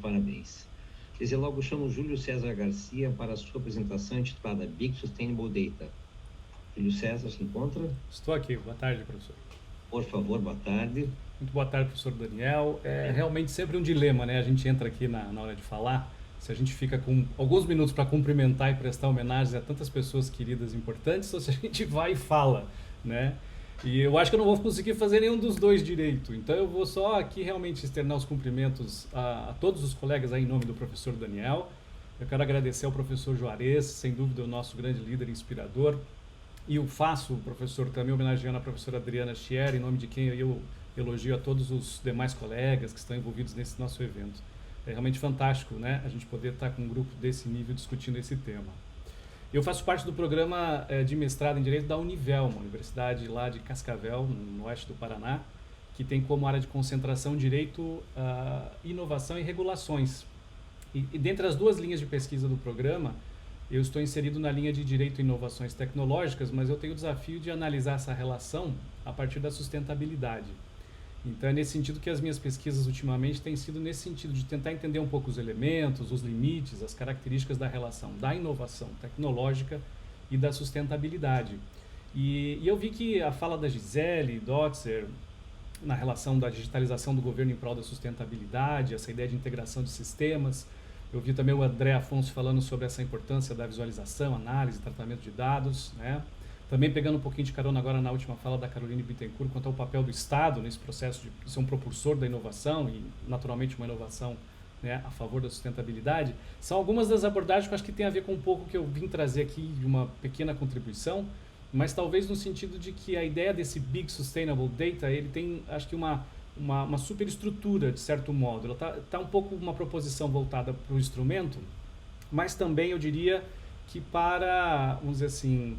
Parabéns. Desde logo chamo Júlio César Garcia para a sua apresentação intitulada Big Sustainable Data. Júlio César se encontra? Estou aqui. Boa tarde, professor. Por favor, boa tarde. Muito boa tarde, professor Daniel. É realmente sempre um dilema, né? A gente entra aqui na hora de falar, se a gente fica com alguns minutos para cumprimentar e prestar homenagens a tantas pessoas queridas e importantes, ou se a gente vai e fala, né? E eu acho que eu não vou conseguir fazer nenhum dos dois direito. Então eu vou só aqui realmente externar os cumprimentos a todos os colegas aí em nome do professor Daniel. Eu quero agradecer ao professor Juarez, sem dúvida o nosso grande líder e inspirador. E eu faço, professor, também homenageando a professora Adriana Schier, em nome de quem eu elogio a todos os demais colegas que estão envolvidos nesse nosso evento. É realmente fantástico, né, a gente poder estar com um grupo desse nível discutindo esse tema. Eu faço parte do programa de mestrado em Direito da Univel, uma universidade lá de Cascavel, no oeste do Paraná, que tem como área de concentração Direito, Inovação e Regulações. E dentre as duas linhas de pesquisa do programa, eu estou inserido na linha de Direito e Inovações Tecnológicas, mas eu tenho o desafio de analisar essa relação a partir da sustentabilidade. Então é nesse sentido que as minhas pesquisas ultimamente têm sido nesse sentido, de tentar entender um pouco os elementos, os limites, as características da relação da inovação tecnológica e da sustentabilidade. E eu vi que a fala da Gisele Dotzer na relação da digitalização do governo em prol da sustentabilidade, essa ideia de integração de sistemas. Eu vi também o André Afonso falando sobre essa importância da visualização, análise, tratamento de dados, né? Também pegando um pouquinho de carona agora na última fala da Caroline Bittencourt quanto ao papel do Estado nesse processo de ser um propulsor da inovação e, naturalmente, uma inovação, né, a favor da sustentabilidade, são algumas das abordagens que eu acho que tem a ver com um pouco que eu vim trazer aqui de uma pequena contribuição, mas talvez no sentido de que a ideia desse Big Sustainable Data, ele tem, acho que uma superestrutura, de certo modo. Ela tá um pouco uma proposição voltada para o instrumento, mas também eu diria que para, vamos dizer assim,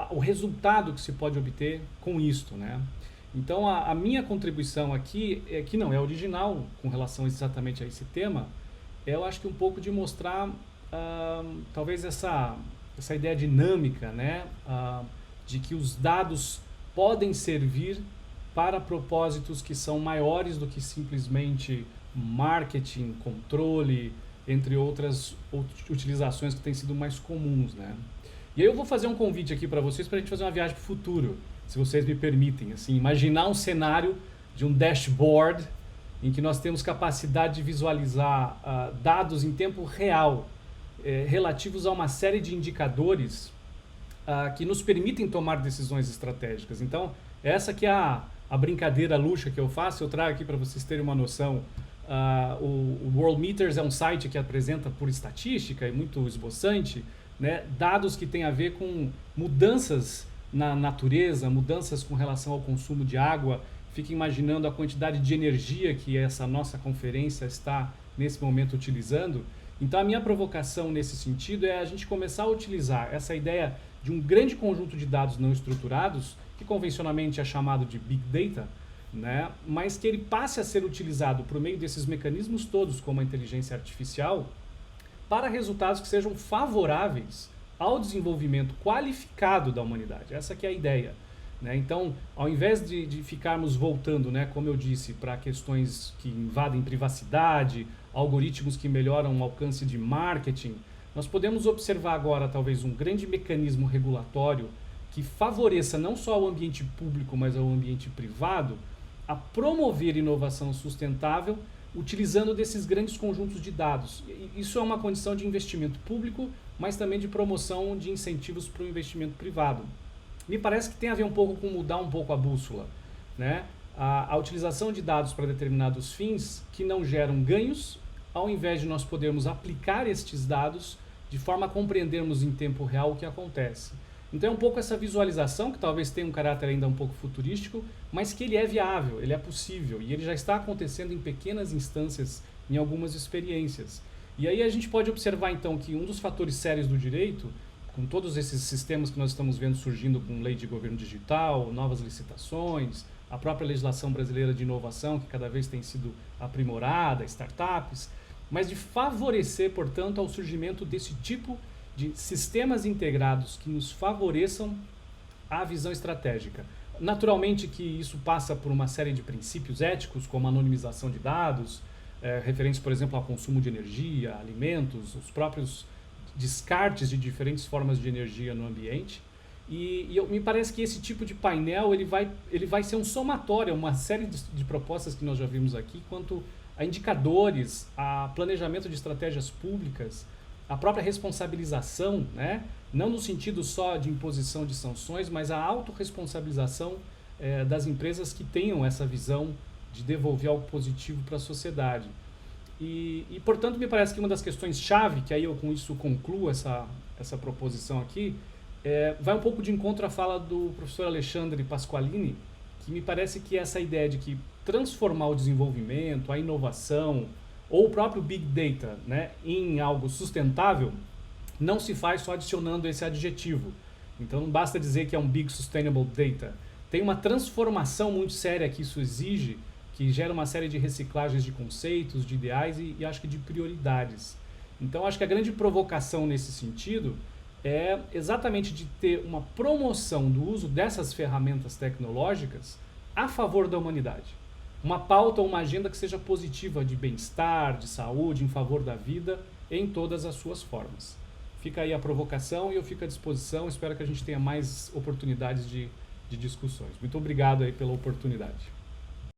o resultado que se pode obter com isto, né? Então a minha contribuição aqui, que não é original com relação exatamente a esse tema, eu acho que um pouco de mostrar talvez essa ideia dinâmica, né? De que os dados podem servir para propósitos que são maiores do que simplesmente marketing, controle, entre outras utilizações que têm sido mais comuns, né? E aí eu vou fazer um convite aqui para vocês para a gente fazer uma viagem para o futuro, se vocês me permitem. Assim, imaginar um cenário de um dashboard em que nós temos capacidade de visualizar dados em tempo real relativos a uma série de indicadores que nos permitem tomar decisões estratégicas. Então, essa que é a brincadeira luxa que eu faço. Eu trago aqui para vocês terem uma noção. O World Meters é um site que apresenta por estatística e muito esboçante, né, dados que têm a ver com mudanças na natureza, mudanças com relação ao consumo de água. Fique imaginando a quantidade de energia que essa nossa conferência está nesse momento utilizando. Então a minha provocação nesse sentido é a gente começar a utilizar essa ideia de um grande conjunto de dados não estruturados, que convencionalmente é chamado de Big Data, né, mas que ele passe a ser utilizado por meio desses mecanismos todos, como a inteligência artificial, para resultados que sejam favoráveis ao desenvolvimento qualificado da humanidade. Essa que é a ideia, né? Então, ao invés de ficarmos voltando, né, como eu disse, para questões que invadem privacidade, algoritmos que melhoram o alcance de marketing, nós podemos observar agora talvez um grande mecanismo regulatório que favoreça não só ao ambiente público, mas ao ambiente privado, a promover inovação sustentável utilizando desses grandes conjuntos de dados. Isso é uma condição de investimento público, mas também de promoção de incentivos para o investimento privado. Me parece que tem a ver um pouco com mudar um pouco a bússola, né? A utilização de dados para determinados fins que não geram ganhos, ao invés de nós podermos aplicar estes dados de forma a compreendermos em tempo real o que acontece. Então é um pouco essa visualização, que talvez tenha um caráter ainda um pouco futurístico, mas que ele é viável, ele é possível, e ele já está acontecendo em pequenas instâncias, em algumas experiências. E aí a gente pode observar então que um dos fatores sérios do direito, com todos esses sistemas que nós estamos vendo surgindo com lei de governo digital, novas licitações, a própria legislação brasileira de inovação, que cada vez tem sido aprimorada, startups, mas de favorecer, portanto, ao surgimento desse tipo de sistemas integrados que nos favoreçam a visão estratégica. Naturalmente que isso passa por uma série de princípios éticos, como a anonimização de dados, referentes, por exemplo, ao consumo de energia, alimentos, os próprios descartes de diferentes formas de energia no ambiente. Me parece que esse tipo de painel ele vai ser um somatório, uma série de propostas que nós já vimos aqui, quanto a indicadores, a planejamento de estratégias públicas, a própria responsabilização, né? Não no sentido só de imposição de sanções, mas a autorresponsabilização das empresas que tenham essa visão de devolver algo positivo para a sociedade. Portanto, me parece que uma das questões-chave, que aí eu com isso concluo essa proposição aqui, vai um pouco de encontro à fala do professor Alexandre Pasqualini, que me parece que essa ideia de que transformar o desenvolvimento, a inovação, ou o próprio Big Data, né, em algo sustentável, não se faz só adicionando esse adjetivo. Então não basta dizer que é um Big Sustainable Data. Tem uma transformação muito séria que isso exige, que gera uma série de reciclagens de conceitos, de ideais e acho que de prioridades. Então acho que a grande provocação nesse sentido é exatamente de ter uma promoção do uso dessas ferramentas tecnológicas a favor da humanidade. Uma pauta ou uma agenda que seja positiva de bem-estar, de saúde, em favor da vida, em todas as suas formas. Fica aí a provocação e eu fico à disposição. Espero que a gente tenha mais oportunidades de discussões. Muito obrigado aí pela oportunidade.